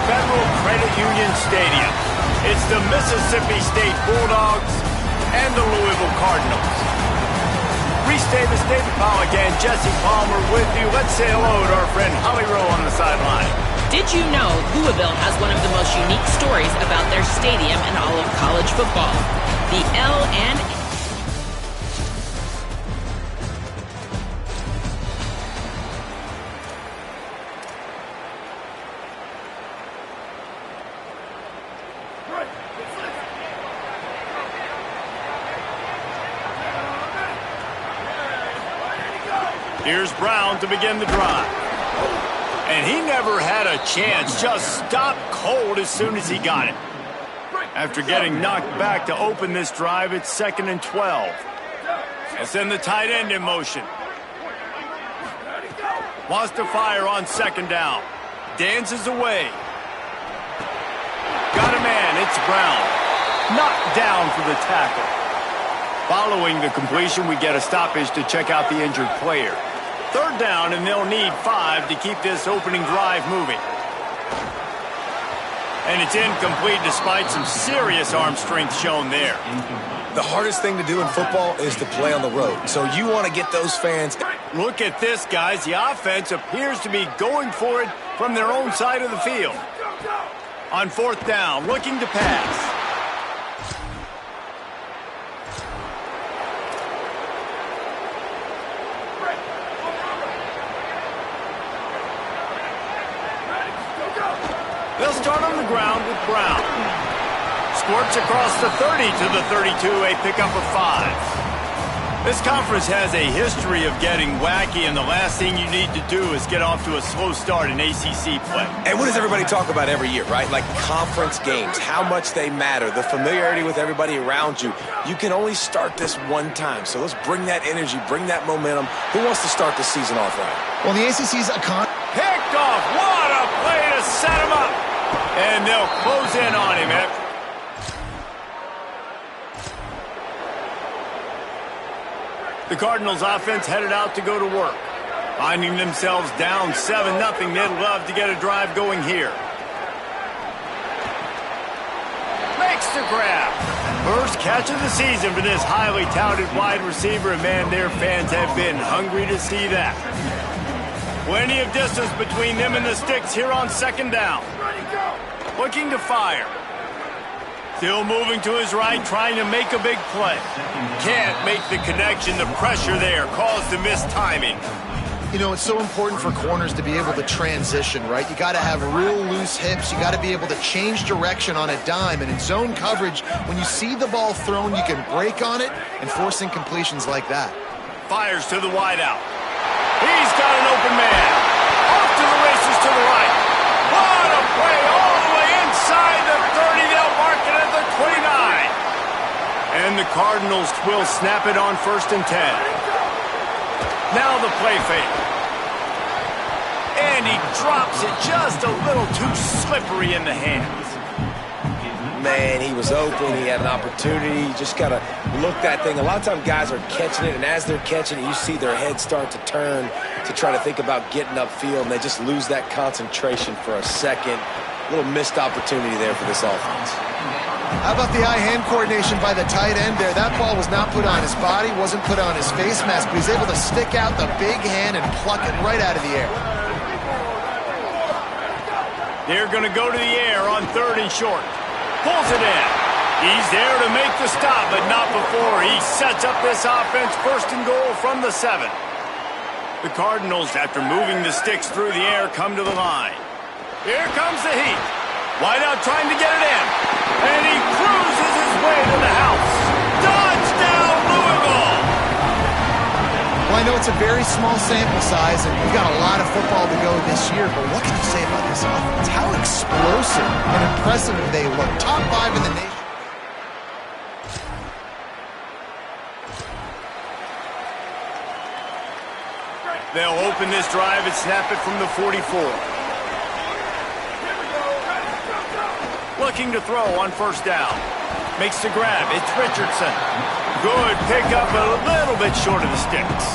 Federal Credit Union Stadium. It's the Mississippi State Bulldogs and the Louisville Cardinals. Reese Davis, David Pollack, and Jesse Palmer with you. Let's say hello to our friend Holly Rowe on the sideline. Did you know Louisville has one of the most unique stories about their stadium in all of college football? The L&A. Here's Brown to begin the drive. And he never had a chance, just stopped cold as soon as he got it. After getting knocked back to open this drive, it's 2nd and 12. And send the tight end in motion. Wants to fire on 2nd down. Dances away. Got a man, it's Brown. Knocked down for the tackle. Following the completion, we get a stoppage to check out the injured player. 3rd down, and they'll need 5 to keep this opening drive moving. And it's incomplete despite some serious arm strength shown there. The hardest thing to do in football is to play on the road. So you want to get those fans. Look at this, guys. The offense appears to be going for it from their own side of the field. On 4th down, looking to pass. They'll start on the ground with Brown. Squirts across the 30 to the 32, a pickup of 5. This conference has a history of getting wacky, and the last thing you need to do is get off to a slow start in ACC play. And what does everybody talk about every year, right? Like conference games, how much they matter, the familiarity with everybody around you. You can only start this one time, so let's bring that energy, bring that momentum. Who wants to start the season off right? Well, the ACC's picked off. What a play to set him up. And they'll close in on him. The Cardinals offense headed out to go to work. Finding themselves down 7-0, they'd love to get a drive going here. Makes the grab. First catch of the season for this highly touted wide receiver, and man, their fans have been hungry to see that. Plenty of distance between them and the sticks here on 2nd down. Looking to fire. Still moving to his right, trying to make a big play. Can't make the connection. The pressure there caused the missed timing. You know, it's so important for corners to be able to transition, right? You got to have real loose hips. You got to be able to change direction on a dime. And in zone coverage, when you see the ball thrown, you can break on it and force incompletions like that. Fires to the wideout. He's got an open man. Off to the races to the right. What a play all the way inside the 30. They'll mark it at the 29. And the Cardinals will snap it on 1st and 10. Now the play fake. And he drops it just a little too slippery in the hands. Man, he was open. He had an opportunity. You just got to look that thing. A lot of times guys are catching it, and as they're catching it, you see their head start to turn to try to think about getting upfield, and they just lose that concentration for a second. A little missed opportunity there for this offense. How about the eye-hand coordination by the tight end there? That ball was not put on his body, wasn't put on his face mask, but he's able to stick out the big hand and pluck it right out of the air. They're going to go to the air on 3rd and short. Pulls it in. He's there to make the stop, but not before he sets up this offense 1st and goal from the 7. The Cardinals, after moving the sticks through the air, come to the line. Here comes the heat. Wideout trying to get it in. And he cruises his way to the house. Touchdown, Louisville! Well, I know it's a very small sample size, and we've got a lot of football to go this year, but what can you say about this offense? How explosive and impressive they look. Top 5 in the nation. They'll open this drive and snap it from the 44. Looking to throw on 1st down. Makes the grab. It's Richardson. Good pickup, a little bit short of the sticks.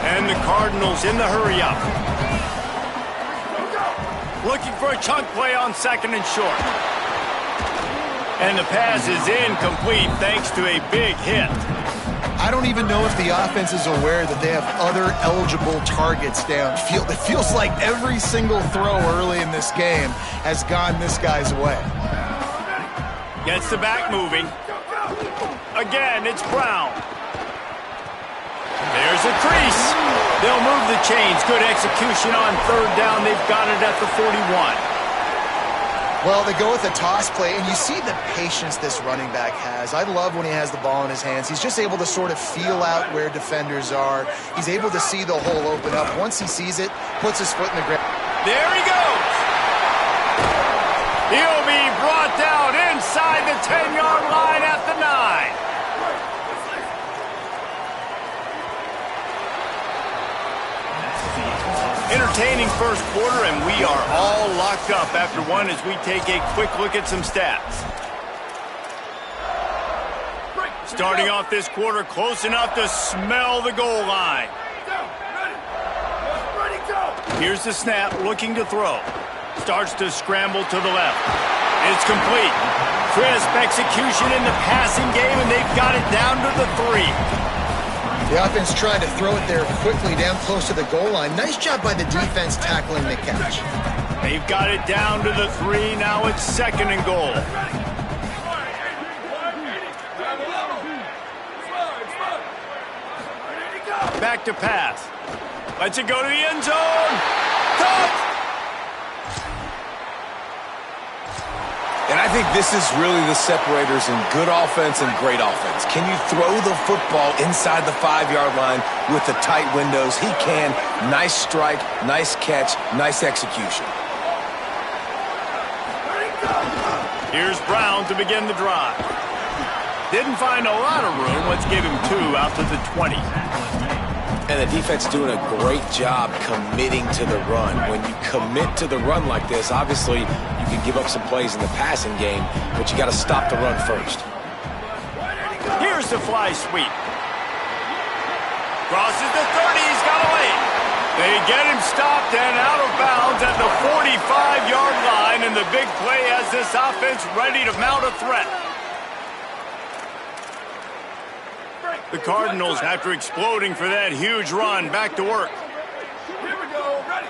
And the Cardinals in the hurry up. looking for a chunk play on 2nd and short. And the pass is incomplete thanks to a big hit. I don't even know if the offense is aware that they have other eligible targets downfield. It feels like every single throw early in this game has gone this guy's way. Gets the back moving. Again, it's Brown. There's a crease. They'll move the chains. Good execution on 3rd down. They've got it at the 41. Well, they go with a toss play, and you see the patience this running back has. I love when he has the ball in his hands. He's just able to sort of feel out where defenders are. He's able to see the hole open up. Once he sees it, puts his foot in the ground. There he goes. He'll be brought down inside the 10-yard line at the 9. Entertaining first quarter, and we are all locked up after one as we take a quick look at some stats. Starting off this quarter close enough to smell the goal line. Here's the snap, looking to throw. Starts to scramble to the left. It's complete. Crisp execution in the passing game, and they've got it down to the 3. The offense trying to throw it there quickly down close to the goal line. Nice job by the defense tackling the catch. They've got it down to the 3. Now it's 2nd and goal. Back to pass. Lets it go to the end zone. Touch! And I think this is really the separators in good offense and great offense. Can you throw the football inside the 5-yard line with the tight windows? He can. Nice strike, nice catch, nice execution. Here's Brown to begin the drive. Didn't find a lot of room. Let's give him 2 out to the 20. And the defense doing a great job committing to the run. When you commit to the run like this, obviously you can give up some plays in the passing game, but you got to stop the run first. Here's the fly sweep. Crosses the 30. He's got away. They get him stopped and out of bounds at the 45-yard line, and the big play has this offense ready to mount a threat. The Cardinals, after exploding for that huge run, back to work. Here we go. Ready.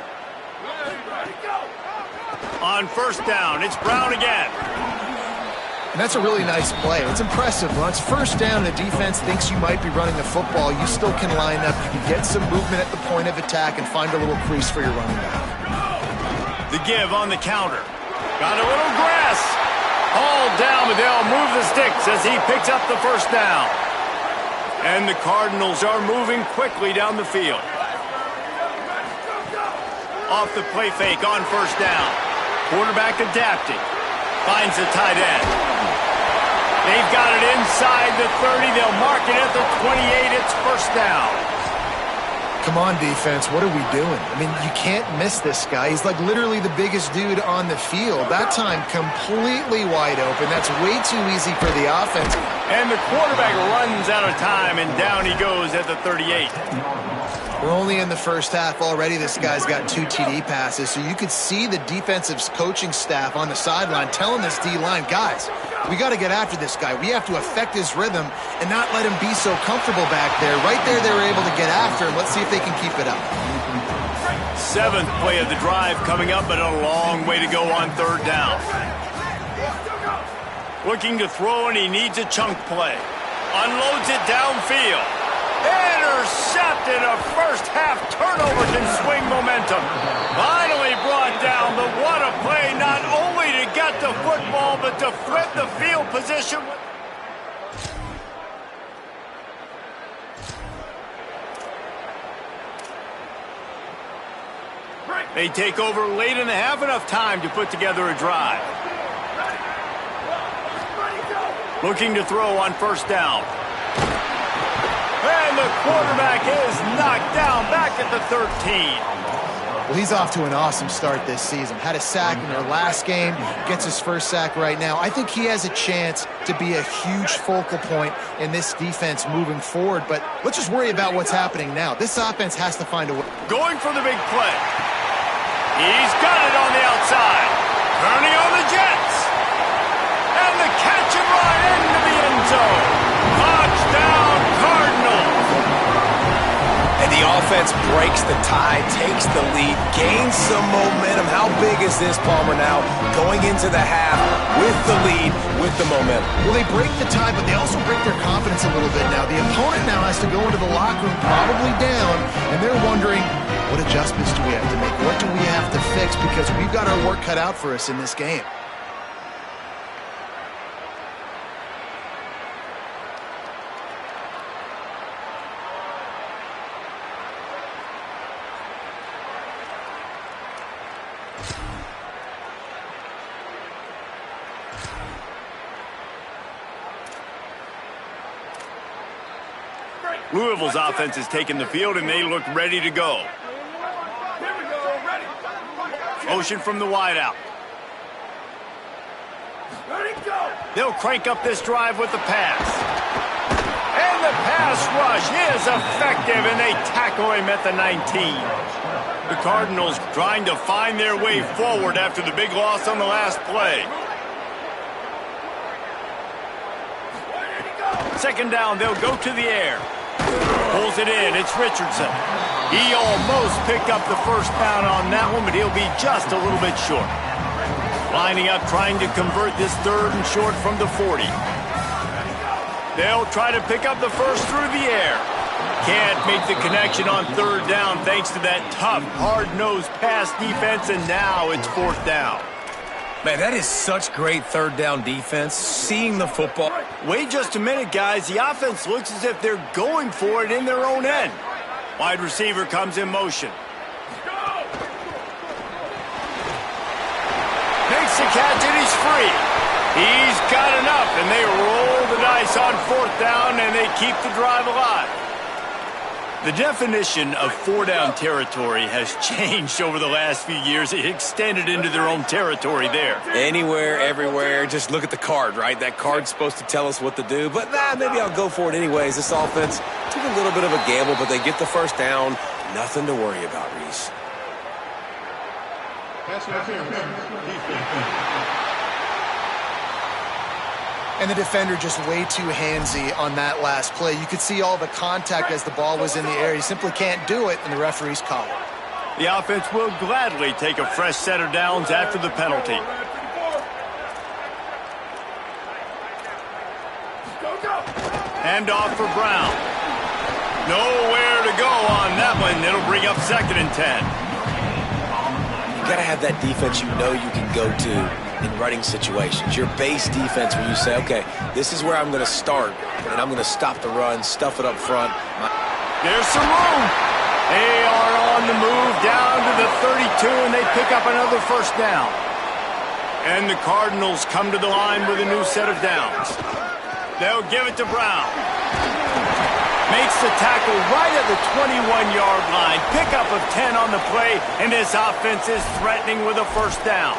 Ready, go. On 1st down, it's Brown again. And that's a really nice play. It's impressive. When it's 1st down, the defense thinks you might be running the football. You still can line up. You can get some movement at the point of attack and find a little crease for your running back. The give on the counter. Got a little grass. Hauled down, but they'll move the sticks as he picks up the 1st down. And the Cardinals are moving quickly down the field. Off the play fake on 1st down. Quarterback adapting. Finds the tight end. They've got it inside the 30. They'll mark it at the 28. It's 1st down. Come on, defense. What are we doing? I mean, you can't miss this guy. He's like literally the biggest dude on the field. That time, completely wide open. That's way too easy for the offense. And the quarterback runs out of time, and down he goes at the 38. We're only in the 1st half already. This guy's got 2 TD passes, so you could see the defensive coaching staff on the sideline telling this D-line, guys, we got to get after this guy. We have to affect his rhythm and not let him be so comfortable back there. Right there, they were able to get after him. Let's see if they can keep it up. 7th play of the drive coming up, but a long way to go on 3rd down. Looking to throw, and he needs a chunk play. Unloads it downfield. Intercepted. A 1st half turnover can swing momentum. Finally brought down, but what a play, not only to get the football, but to flip the field position. They take over late in the half, enough time to put together a drive. Looking to throw on 1st down. And the quarterback is knocked down back at the 13. Well, he's off to an awesome start this season. Had a sack in their last game, gets his 1st sack right now. I think he has a chance to be a huge focal point in this defense moving forward, but let's just worry about what's happening now. This offense has to find a way. Going for the big play. He's got it on the outside. Turning on the Jets. And the catch and run into the end zone. Touchdown, Cardinals. And the offense breaks the tie, takes the lead, gains some momentum. How big is this, Palmer, now going into the half with the lead, with the momentum? Well, they break the tie, but they also break their confidence a little bit now. The opponent now has to go into the locker room probably down, and they're wondering, what adjustments do we have to make? What do we have to fix? Because we've got our work cut out for us in this game. Louisville's offense has taken the field, and they look ready to go. Here we go, ready. Motion from the wideout. Ready, go. They'll crank up this drive with the pass. And the pass rush is effective, and they tackle him at the 19. The Cardinals trying to find their way forward after the big loss on the last play. Second down, they'll go to the air. Pulls it in, it's Richardson. He almost picked up the first down on that one, but he'll be just a little bit short. Lining up, trying to convert this third and short from the 40. They'll try to pick up the first through the air. Can't make the connection on third down thanks to that tough, hard-nosed pass defense, and now it's fourth down. Man, that is such great third down defense, seeing the football. Wait just a minute, guys. The offense looks as if they're going for it in their own end. Wide receiver comes in motion. Makes the catch, and he's free. He's got enough, and they roll the dice on fourth down, and they keep the drive alive. The definition of four-down territory has changed over the last few years. It extended into their own territory there. Anywhere, everywhere, just look at the card, right? That card's supposed to tell us what to do, but maybe I'll go for it anyways. This offense took a little bit of a gamble, but they get the first down. Nothing to worry about, Reese. And the defender just way too handsy on that last play. You could see all the contact as the ball was in the air. He simply can't do it, and the referees call it. The offense will gladly take a fresh set of downs after the penalty. Hand off for Brown. Nowhere to go on that one. It'll bring up 2nd and 10. You got to have that defense you know you can go to in running situations. Your base defense where you say, okay, this is where I'm going to start, and I'm going to stop the run, stuff it up front. There's some room. They are on the move down to the 32, and they pick up another first down. And the Cardinals come to the line with a new set of downs. They'll give it to Brown. Makes the tackle right at the 21-yard line. Pickup of 10 on the play, and this offense is threatening with a first down.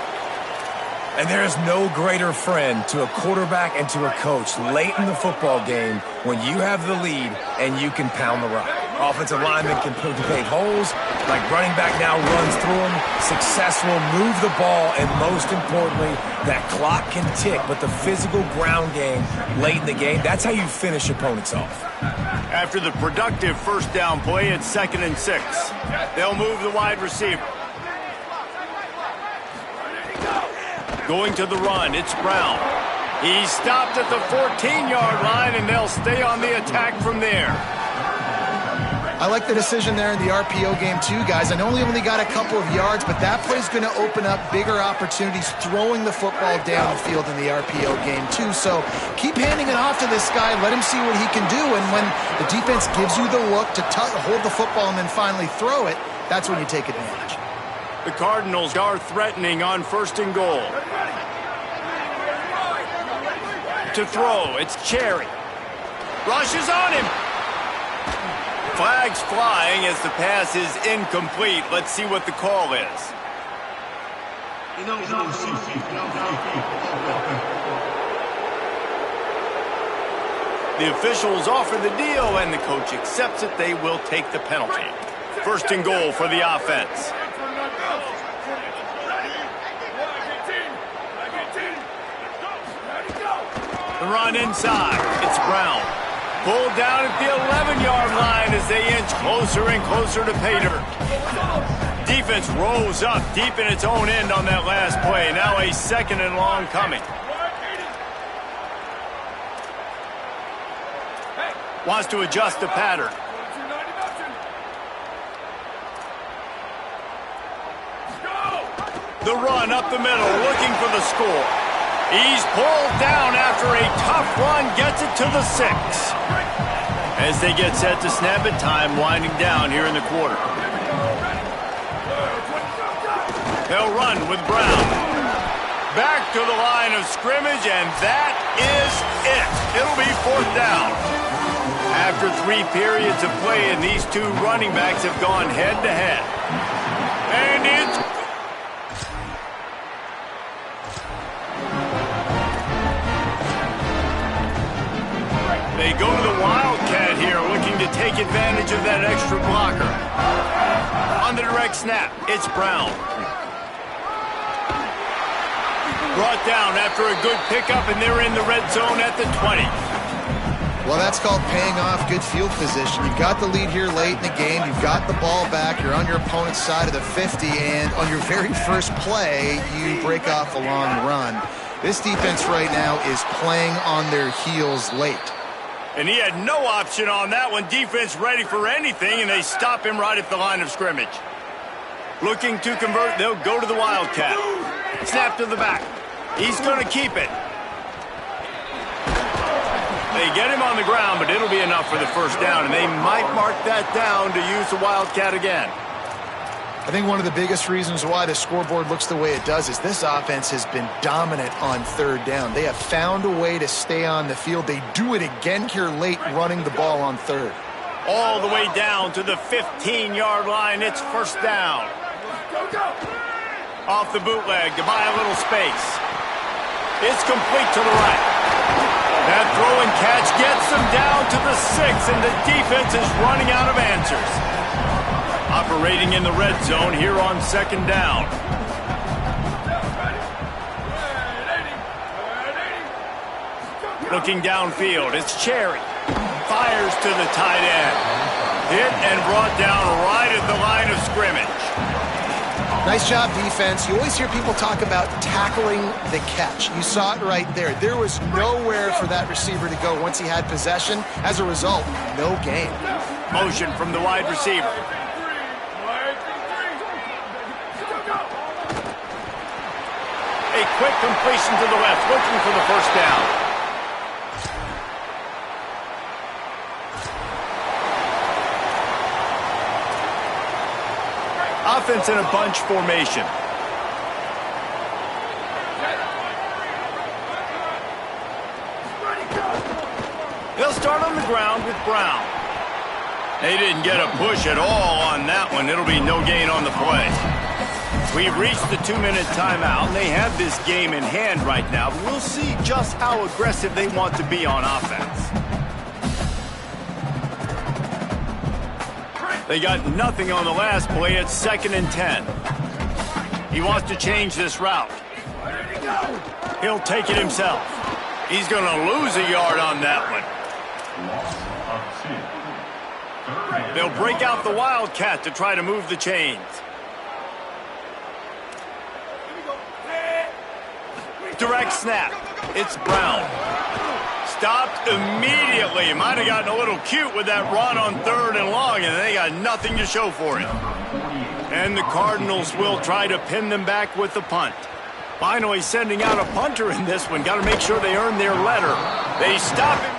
And there is no greater friend to a quarterback and to a coach late in the football game when you have the lead and you can pound the rock. Offensive linemen can pave holes, like running back now runs through them, successful, move the ball, and most importantly, that clock can tick, but the physical ground game late in the game, that's how you finish opponents off. After the productive first down play, it's 2nd and 6. They'll move the wide receiver. Going to the run, it's Brown. He's stopped at the 14-yard line, and they'll stay on the attack from there. I like the decision there in the RPO game too, guys. I know he only got a couple of yards, but that play's going to open up bigger opportunities throwing the football down the field in the RPO game too. So keep handing it off to this guy. Let him see what he can do. And when the defense gives you the look to hold the football and then finally throw it, that's when you take advantage. The Cardinals are threatening on 1st and goal. To throw, it's Cherry. Rushes on him. Flags flying as the pass is incomplete. Let's see what the call is. The officials offer the deal, and the coach accepts it. They will take the penalty. 1st and goal for the offense. The run inside. It's Brown. Pulled down at the 11-yard line as they inch closer and closer to pay dirt. Defense rolls up deep in its own end on that last play. Now a 2nd and long coming. Wants to adjust the pattern. The run up the middle, looking for the score. He's pulled down after a tough run, gets it to the 6. As they get set to snap it, time winding down here in the quarter. They'll run with Brown. Back to the line of scrimmage, and that is it. It'll be 4th down. After 3 periods of play, and these two running backs have gone head-to-head. And it's... They go to the Wildcat here, looking to take advantage of that extra blocker. On the direct snap, it's Brown. Brought down after a good pickup, and they're in the red zone at the 20. Well, that's called paying off good field position. You've got the lead here late in the game. You've got the ball back. You're on your opponent's side of the 50, and on your very first play, you break off a long run. This defense right now is playing on their heels late. And he had no option on that one. Defense ready for anything, and they stop him right at the line of scrimmage. Looking to convert, they'll go to the Wildcat. Snap to the back. He's going to keep it. They get him on the ground, but it'll be enough for the 1st down, and they might mark that down to use the Wildcat again. I think one of the biggest reasons why the scoreboard looks the way it does is this offense has been dominant on 3rd down. They have found a way to stay on the field. They do it again here late, running the ball on 3rd. All the way down to the 15-yard line. It's 1st down. Off the bootleg to buy a little space. It's complete to the right. That throw and catch gets them down to the 6, and the defense is running out of answers. Operating in the red zone here on 2nd down. Looking downfield, it's Cherry. Fires to the tight end. Hit and brought down right at the line of scrimmage. Nice job, defense. You always hear people talk about tackling the catch. You saw it right there. There was nowhere for that receiver to go once he had possession. As a result, no gain. Motion from the wide receiver. A quick completion to the left, looking for the 1st down. Offense in a bunch formation. They'll start on the ground with Brown. They didn't get a push at all on that one. It'll be no gain on the play. We've reached the 2-minute timeout, and they have this game in hand right now. But we'll see just how aggressive they want to be on offense. They got nothing on the last play. It's 2nd and 10. He wants to change this route. He'll take it himself. He's going to lose a yard on that one. They'll break out the Wildcat to try to move the chains. Direct snap. It's Brown. Stopped immediately. Might have gotten a little cute with that run on 3rd and long, and they got nothing to show for it. And the Cardinals will try to pin them back with the punt. Finally sending out a punter in this one. Got to make sure they earn their letter. They stop it.